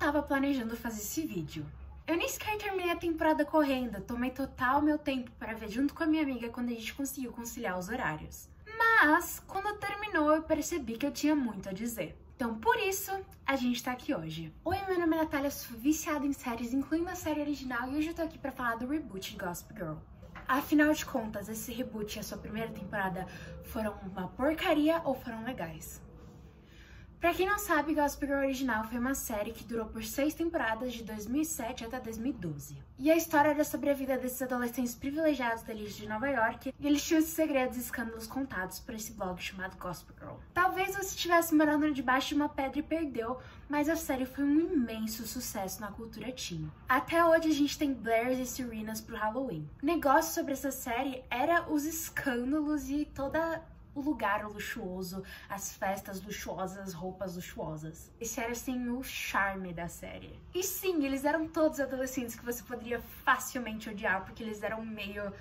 tava planejando fazer esse vídeo. Eu nem sequer terminei a temporada correndo, tomei total meu tempo para ver junto com a minha amiga quando a gente conseguiu conciliar os horários. Mas, quando terminou, eu percebi que eu tinha muito a dizer. Então, por isso, a gente tá aqui hoje. Oi, meu nome é Natália, sou viciada em séries, incluindo a série original, e hoje eu tô aqui pra falar do reboot de Gossip Girl. Afinal de contas, esse reboot e a sua primeira temporada foram uma porcaria ou foram legais? Pra quem não sabe, Gossip Girl original foi uma série que durou por 6 temporadas, de 2007 até 2012. E a história era sobre a vida desses adolescentes privilegiados da elite de Nova York, e eles tinham esses segredos e escândalos contados por esse blog chamado Gossip Girl. Talvez você estivesse morando debaixo de uma pedra e perdeu, mas a série foi um imenso sucesso na cultura teen. Até hoje a gente tem Blairs e Serenas pro Halloween. O negócio sobre essa série era os escândalos e toda o lugar luxuoso, as festas luxuosas, as roupas luxuosas. Esse era, assim, o charme da série. E sim, eles eram todos adolescentes que você poderia facilmente odiar, porque eles eram meio,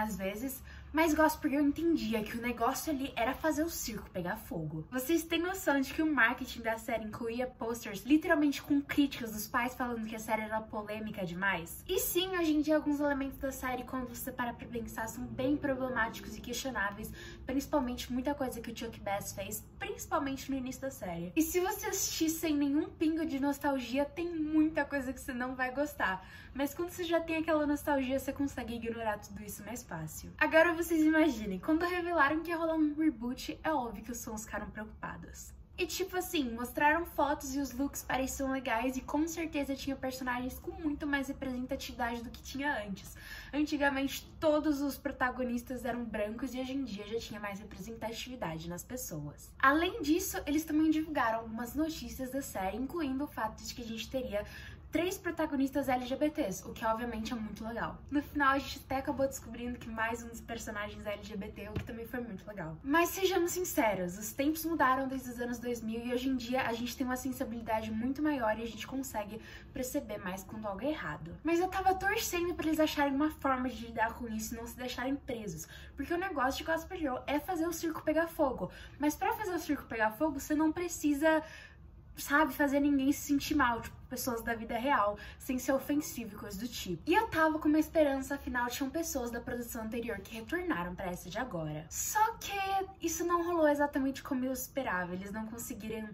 às vezes, mas Gossip Girl entendia que o negócio ali era fazer o circo pegar fogo. Vocês têm noção de que o marketing da série incluía posters literalmente com críticas dos pais falando que a série era polêmica demais? E sim, hoje em dia alguns elementos da série, quando você para pra pensar, são bem problemáticos e questionáveis, principalmente muita coisa que o Chuck Bass fez, principalmente no início da série. E se você assistir sem nenhum pingo de nostalgia, tem muita coisa que você não vai gostar. Mas quando você já tem aquela nostalgia, você consegue ignorar tudo isso mais fácil. Agora vocês imaginem, quando revelaram que ia rolar um reboot, é óbvio que os fãs ficaram preocupados. E tipo assim, mostraram fotos e os looks pareciam legais e com certeza tinha personagens com muito mais representatividade do que tinha antes. Antigamente todos os protagonistas eram brancos e hoje em dia já tinha mais representatividade nas pessoas. Além disso, eles também divulgaram algumas notícias da série, incluindo o fato de que a gente teria 3 protagonistas LGBTs, o que obviamente é muito legal. No final a gente até acabou descobrindo que mais um dos personagens é LGBT, o que também foi muito legal. Mas sejamos sinceros, os tempos mudaram desde os anos 2000 e hoje em dia a gente tem uma sensibilidade muito maior e a gente consegue perceber mais quando algo é errado. Mas eu tava torcendo pra eles acharem uma forma de lidar com isso e não se deixarem presos, porque o negócio de Gossip Girl é fazer o circo pegar fogo. Mas pra fazer o circo pegar fogo, você não precisa, sabe, fazer ninguém se sentir mal, tipo, pessoas da vida real, sem ser ofensivo e coisa do tipo. E eu tava com uma esperança, afinal tinham pessoas da produção anterior que retornaram pra essa de agora. Só que isso não rolou exatamente como eu esperava, eles não conseguiram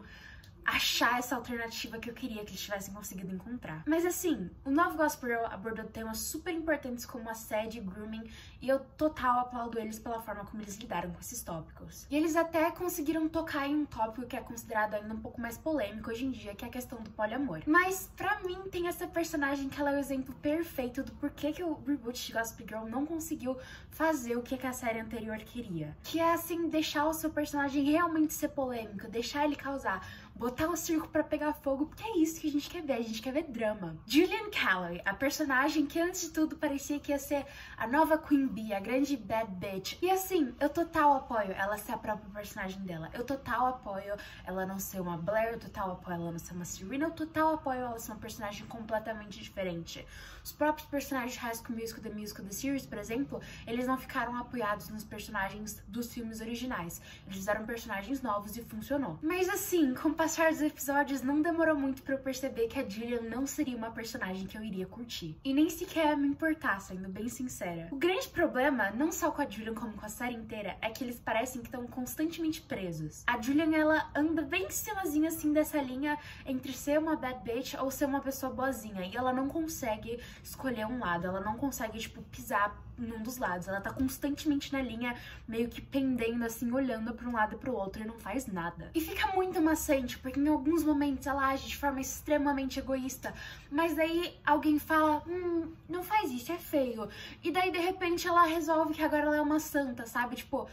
achar essa alternativa que eu queria que eles tivessem conseguido encontrar. Mas assim, o novo Gossip Girl abordou temas super importantes como assédio e grooming, e eu total aplaudo eles pela forma como eles lidaram com esses tópicos. E eles até conseguiram tocar em um tópico que é considerado ainda um pouco mais polêmico hoje em dia, que é a questão do poliamor. Mas pra mim tem essa personagem que ela é o exemplo perfeito do porquê que o reboot de Gossip Girl não conseguiu fazer o que a série anterior queria. Que é assim, deixar o seu personagem realmente ser polêmico, deixar ele causar, botar o circo pra pegar fogo, porque é isso que a gente quer ver drama. Julianne Calloway, a personagem que antes de tudo parecia que ia ser a nova Queen Bee, a grande bad bitch. E assim, eu total apoio ela ser a própria personagem dela, eu total apoio ela não ser uma Blair, eu total apoio ela não ser uma Serena, eu total apoio ela ser uma personagem completamente diferente. Os próprios personagens de High School Musical, The Musical, The Series, por exemplo, eles não ficaram apoiados nos personagens dos filmes originais. Eles fizeram personagens novos e funcionou. Mas assim, com o passar dos episódios, não demorou muito pra eu perceber que a Julian não seria uma personagem que eu iria curtir. E nem sequer me importar, sendo bem sincera. O grande problema, não só com a Julian como com a série inteira, é que eles parecem que estão constantemente presos. A Julian, ela anda bem cemazinha assim dessa linha entre ser uma bad bitch ou ser uma pessoa boazinha. E ela não consegue escolher um lado, ela não consegue, tipo, pisar num dos lados. Ela tá constantemente na linha, meio que pendendo assim, olhando pra um lado e pro outro e não faz nada. E fica muito maçante, porque em alguns momentos ela age de forma extremamente egoísta, mas daí alguém fala, não faz isso, é feio. E daí de repente ela resolve que agora ela é uma santa, sabe? Tipo,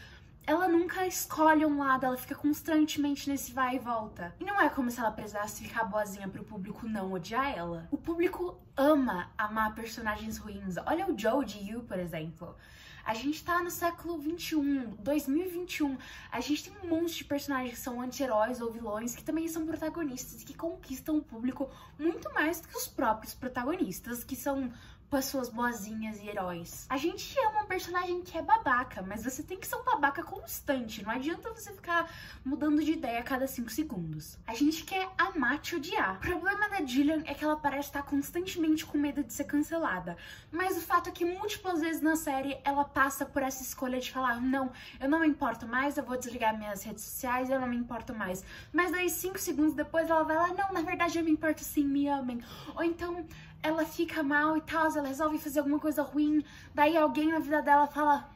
ela nunca escolhe um lado, ela fica constantemente nesse vai e volta. E não é como se ela precisasse ficar boazinha pro público não odiar ela. O público ama amar personagens ruins. Olha o Joe de You, por exemplo. A gente tá no século 21, 2021, a gente tem um monte de personagens que são anti-heróis ou vilões que também são protagonistas e que conquistam o público muito mais do que os próprios protagonistas, que são pessoas boazinhas e heróis. A gente ama um personagem que é babaca, mas você tem que ser um babaca constante. Não adianta você ficar mudando de ideia a cada 5 segundos. A gente quer amar te odiar. O problema da Julian é que ela parece estar constantemente com medo de ser cancelada. Mas o fato é que múltiplas vezes na série ela passa por essa escolha de falar: não, eu não me importo mais, eu vou desligar minhas redes sociais, eu não me importo mais. Mas daí 5 segundos depois ela vai lá: não, na verdade eu me importo sim, me amem. Ou então ela fica mal e tal, ela resolve fazer alguma coisa ruim, daí alguém na vida dela fala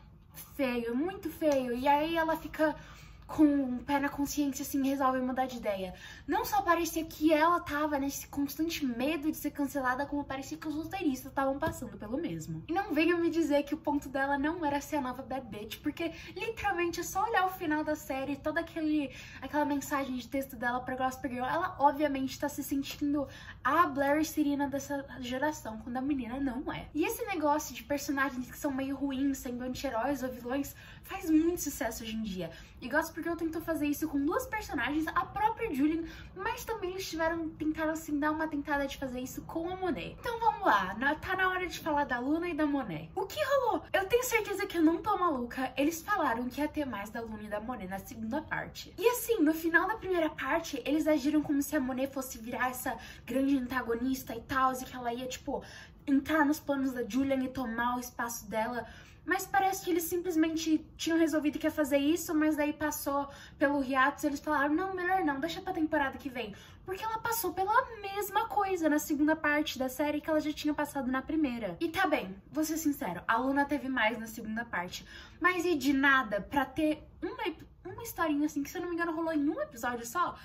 feio, muito feio, e aí ela fica com um pé na consciência, assim, resolve mudar de ideia. Não só parecia que ela tava nesse constante medo de ser cancelada, como parecia que os roteiristas estavam passando pelo mesmo. E não venham me dizer que o ponto dela não era ser a nova Bad Bitch, porque literalmente é só olhar o final da série, toda aquela mensagem de texto dela pra Gossip Girl, ela obviamente tá se sentindo a Blair Serena dessa geração, quando a menina não é. E esse negócio de personagens que são meio ruins, sendo anti-heróis ou vilões, faz muito sucesso hoje em dia. E Gossip Girl tentou fazer isso com 2 personagens, a própria Julian, mas também eles tentaram assim dar uma tentada de fazer isso com a Monet. Então vamos lá, tá na hora de falar da Luna e da Monet. O que rolou? Eu tenho certeza que eu não tô maluca, eles falaram que ia ter mais da Luna e da Monet na segunda parte. E assim, no final da primeira parte, eles agiram como se a Monet fosse virar essa grande antagonista e tal, e que ela ia, tipo, entrar nos planos da Julian e tomar o espaço dela. Mas parece que eles simplesmente tinham resolvido que ia fazer isso, mas daí passou pelo hiatus e eles falaram: não, melhor não, deixa pra temporada que vem. Porque ela passou pela mesma coisa na segunda parte da série que ela já tinha passado na primeira. E tá bem, vou ser sincero, a Luna teve mais na segunda parte. Mas e de nada pra ter uma historinha assim, que se eu não me engano rolou em um episódio só?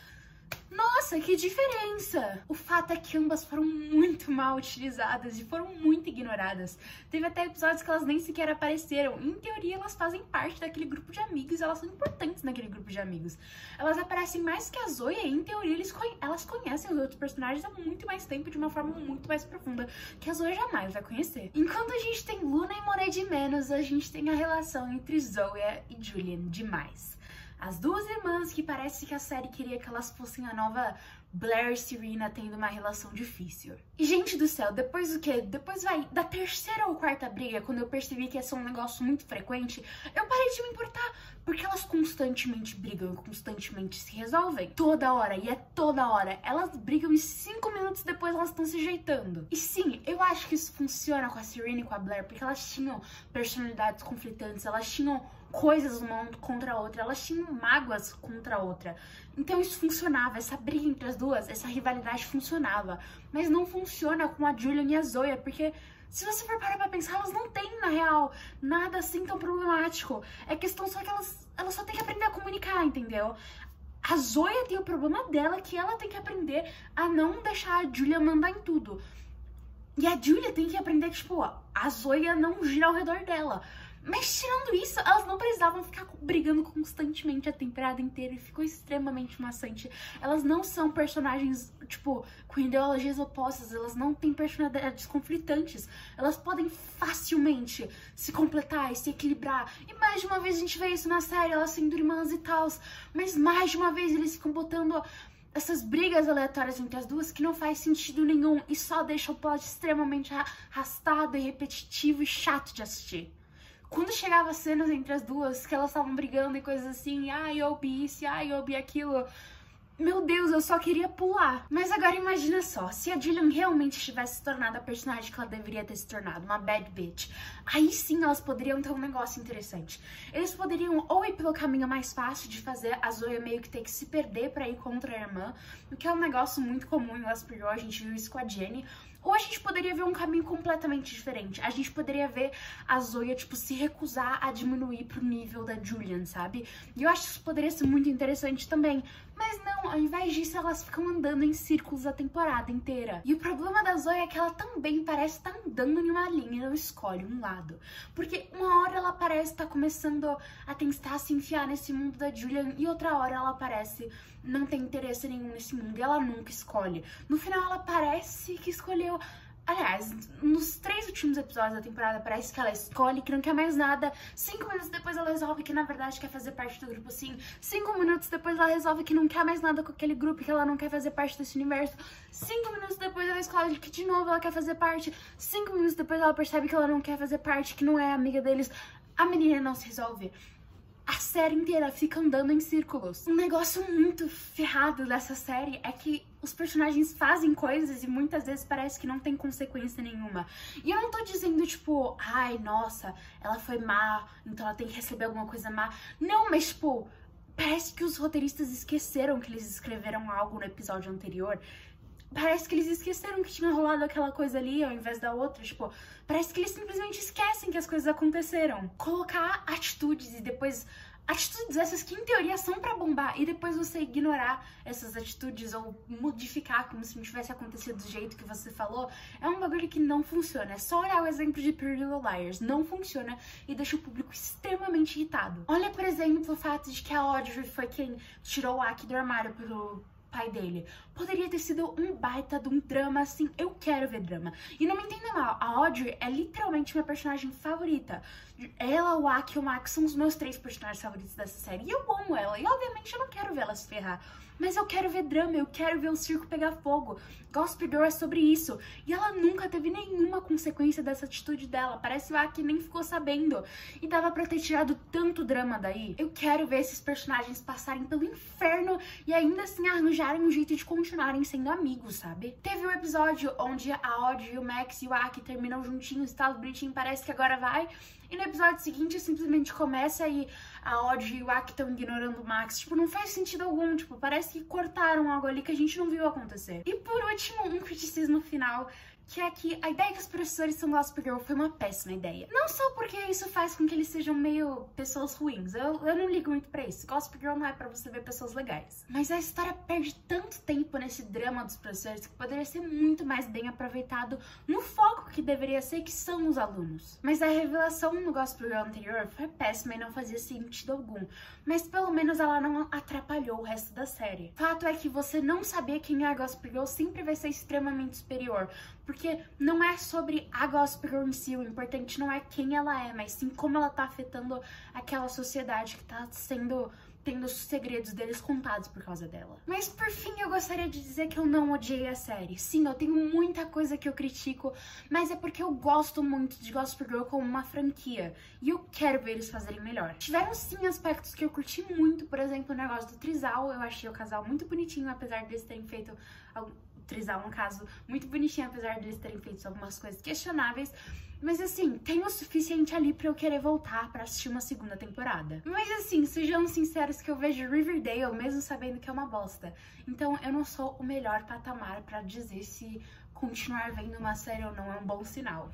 Nossa, que diferença! O fato é que ambas foram muito mal utilizadas e foram muito ignoradas. Teve até episódios que elas nem sequer apareceram. Em teoria, elas fazem parte daquele grupo de amigos, elas são importantes naquele grupo de amigos. Elas aparecem mais que a Zoya e, em teoria, elas conhecem os outros personagens há muito mais tempo, de uma forma muito mais profunda, que a Zoya jamais vai conhecer. Enquanto a gente tem Luna e Monet de menos, a gente tem a relação entre Zoya e Julian demais. As 2 irmãs que parece que a série queria que elas fossem a nova Blair e Serena tendo uma relação difícil. E, gente do céu, depois do quê? Depois da 3ª ou 4ª briga, quando eu percebi que ia ser um negócio muito frequente, eu parei de me importar, porque elas constantemente brigam e constantemente se resolvem. Toda hora, e é toda hora. Elas brigam e 5 minutos depois elas estão se ajeitando. E sim, eu acho que isso funciona com a Serena e com a Blair, porque elas tinham personalidades conflitantes, elas tinham coisas uma contra a outra, elas tinham mágoas contra a outra. Então isso funcionava, essa briga entre as 2, essa rivalidade funcionava. Mas não funciona com a Julian e a Zoya, porque se você for parar pra pensar, elas não têm, na real, nada assim tão problemático. É questão só que elas só têm que aprender a comunicar, entendeu? A Zoya tem o problema dela, que ela tem que aprender a não deixar a Julia mandar em tudo. E a Julia tem que aprender que, tipo, a Zoya não gira ao redor dela. Mas tirando isso, elas não precisavam ficar brigando constantemente a temporada inteira e ficou extremamente maçante. Elas não são personagens, tipo, com ideologias opostas, elas não têm personalidades conflitantes. Elas podem facilmente se completar e se equilibrar. E mais de uma vez a gente vê isso na série, elas sendo irmãs e tal. Mas mais de uma vez eles ficam botando essas brigas aleatórias entre as 2 que não faz sentido nenhum e só deixa o plot extremamente arrastado e repetitivo e chato de assistir. Quando chegava cenas entre as 2, que elas estavam brigando e coisas assim, ai, eu ouvi isso, ai, eu ouvi aquilo, meu Deus, eu só queria pular. Mas agora imagina só, se a Julian realmente tivesse se tornado a personagem que ela deveria ter se tornado, uma bad bitch, aí sim elas poderiam ter um negócio interessante. Eles poderiam ou ir pelo caminho mais fácil de fazer a Zoya meio que ter que se perder pra ir contra a irmã, o que é um negócio muito comum em Gossip Girl, a gente viu isso com a Jenny. Ou a gente poderia ver um caminho completamente diferente. A gente poderia ver a Zoya, tipo, se recusar a diminuir pro nível da Julian, sabe? E eu acho que isso poderia ser muito interessante também. Mas não, ao invés disso, elas ficam andando em círculos a temporada inteira. E o problema da Zoya é que ela também parece estar andando em uma linha e não escolhe um lado. Porque uma hora ela parece estar começando a tentar se enfiar nesse mundo da Julian e outra hora ela parece não ter interesse nenhum nesse mundo e ela nunca escolhe. No final ela parece que escolheu Aliás, nos 3 últimos episódios da temporada parece que ela escolhe que não quer mais nada. 5 minutos depois ela resolve que na verdade quer fazer parte do grupo sim. 5 minutos depois ela resolve que não quer mais nada com aquele grupo, que ela não quer fazer parte desse universo. 5 minutos depois ela escolhe que de novo ela quer fazer parte. 5 minutos depois ela percebe que ela não quer fazer parte, que não é amiga deles. A menina não se resolve. A série inteira fica andando em círculos. Um negócio muito ferrado dessa série é que os personagens fazem coisas e muitas vezes parece que não tem consequência nenhuma. E eu não tô dizendo, tipo, ai, nossa, ela foi má, então ela tem que receber alguma coisa má. Não, mas, tipo, parece que os roteiristas esqueceram que eles escreveram algo no episódio anterior. Parece que eles esqueceram que tinha rolado aquela coisa ali ao invés da outra, tipo, parece que eles simplesmente esquecem que as coisas aconteceram. Colocar atitudes e depois... Atitudes essas que em teoria são pra bombar e depois você ignorar essas atitudes ou modificar como se não tivesse acontecido do jeito que você falou, é um bagulho que não funciona. É só olhar o exemplo de Pretty Little Liars. Não funciona e deixa o público extremamente irritado. Olha, por exemplo, o fato de que a Audrey foi quem tirou o Aki do armário pelo pai dele. Poderia ter sido um baita de um drama, assim, eu quero ver drama. E não me entenda mal, a Audrey é literalmente minha personagem favorita. Ela, o Aki e o Max são os meus 3 personagens favoritos dessa série. E eu amo ela, e obviamente eu não quero ver ela se ferrar. Mas eu quero ver drama, eu quero ver o circo pegar fogo. Gossip Girl é sobre isso. E ela nunca teve nenhuma consequência dessa atitude dela. Parece que o Aki nem ficou sabendo. E dava pra ter tirado tanto drama daí. Eu quero ver esses personagens passarem pelo inferno e ainda assim arranjarem um jeito de continuarem sendo amigos, sabe? Teve um episódio onde a Audrey, o Max e o Aki terminam juntinhos, tá bonitinho, parece que agora vai. E no episódio seguinte simplesmente começa e a Audrey e o Aki estão ignorando o Max. Tipo, não faz sentido algum. Tipo, parece que cortaram algo ali que a gente não viu acontecer. E por último, um criticismo final, que é que a ideia que os professores são Gossip Girl foi uma péssima ideia. Não só porque isso faz com que eles sejam meio pessoas ruins, eu não ligo muito pra isso. Gossip Girl não é pra você ver pessoas legais. Mas a história perde tanto tempo nesse drama dos professores que poderia ser muito mais bem aproveitado no foco que deveria ser, que são os alunos. Mas a revelação no Gossip Girl anterior foi péssima e não fazia sentido algum. Mas pelo menos ela não atrapalhou o resto da série. Fato é que você não saber quem é a Gossip Girl sempre vai ser extremamente superior. Porque não é sobre a Gossip Girl em si, o importante não é quem ela é, mas sim como ela tá afetando aquela sociedade que tá tendo os segredos deles contados por causa dela. Mas por fim eu gostaria de dizer que eu não odiei a série. Sim, eu tenho muita coisa que eu critico, mas é porque eu gosto muito de Gossip Girl como uma franquia e eu quero ver eles fazerem melhor. Tiveram sim aspectos que eu curti muito, por exemplo, o negócio do trisal. Eu achei o casal muito bonitinho, apesar deles terem feito trisal, no caso, muito bonitinho, apesar deles terem feito algumas coisas questionáveis. Mas assim, tem o suficiente ali pra eu querer voltar pra assistir uma segunda temporada. Mas assim, sejam sinceros que eu vejo Riverdale mesmo sabendo que é uma bosta. Então eu não sou o melhor patamar pra dizer se continuar vendo uma série ou não é um bom sinal.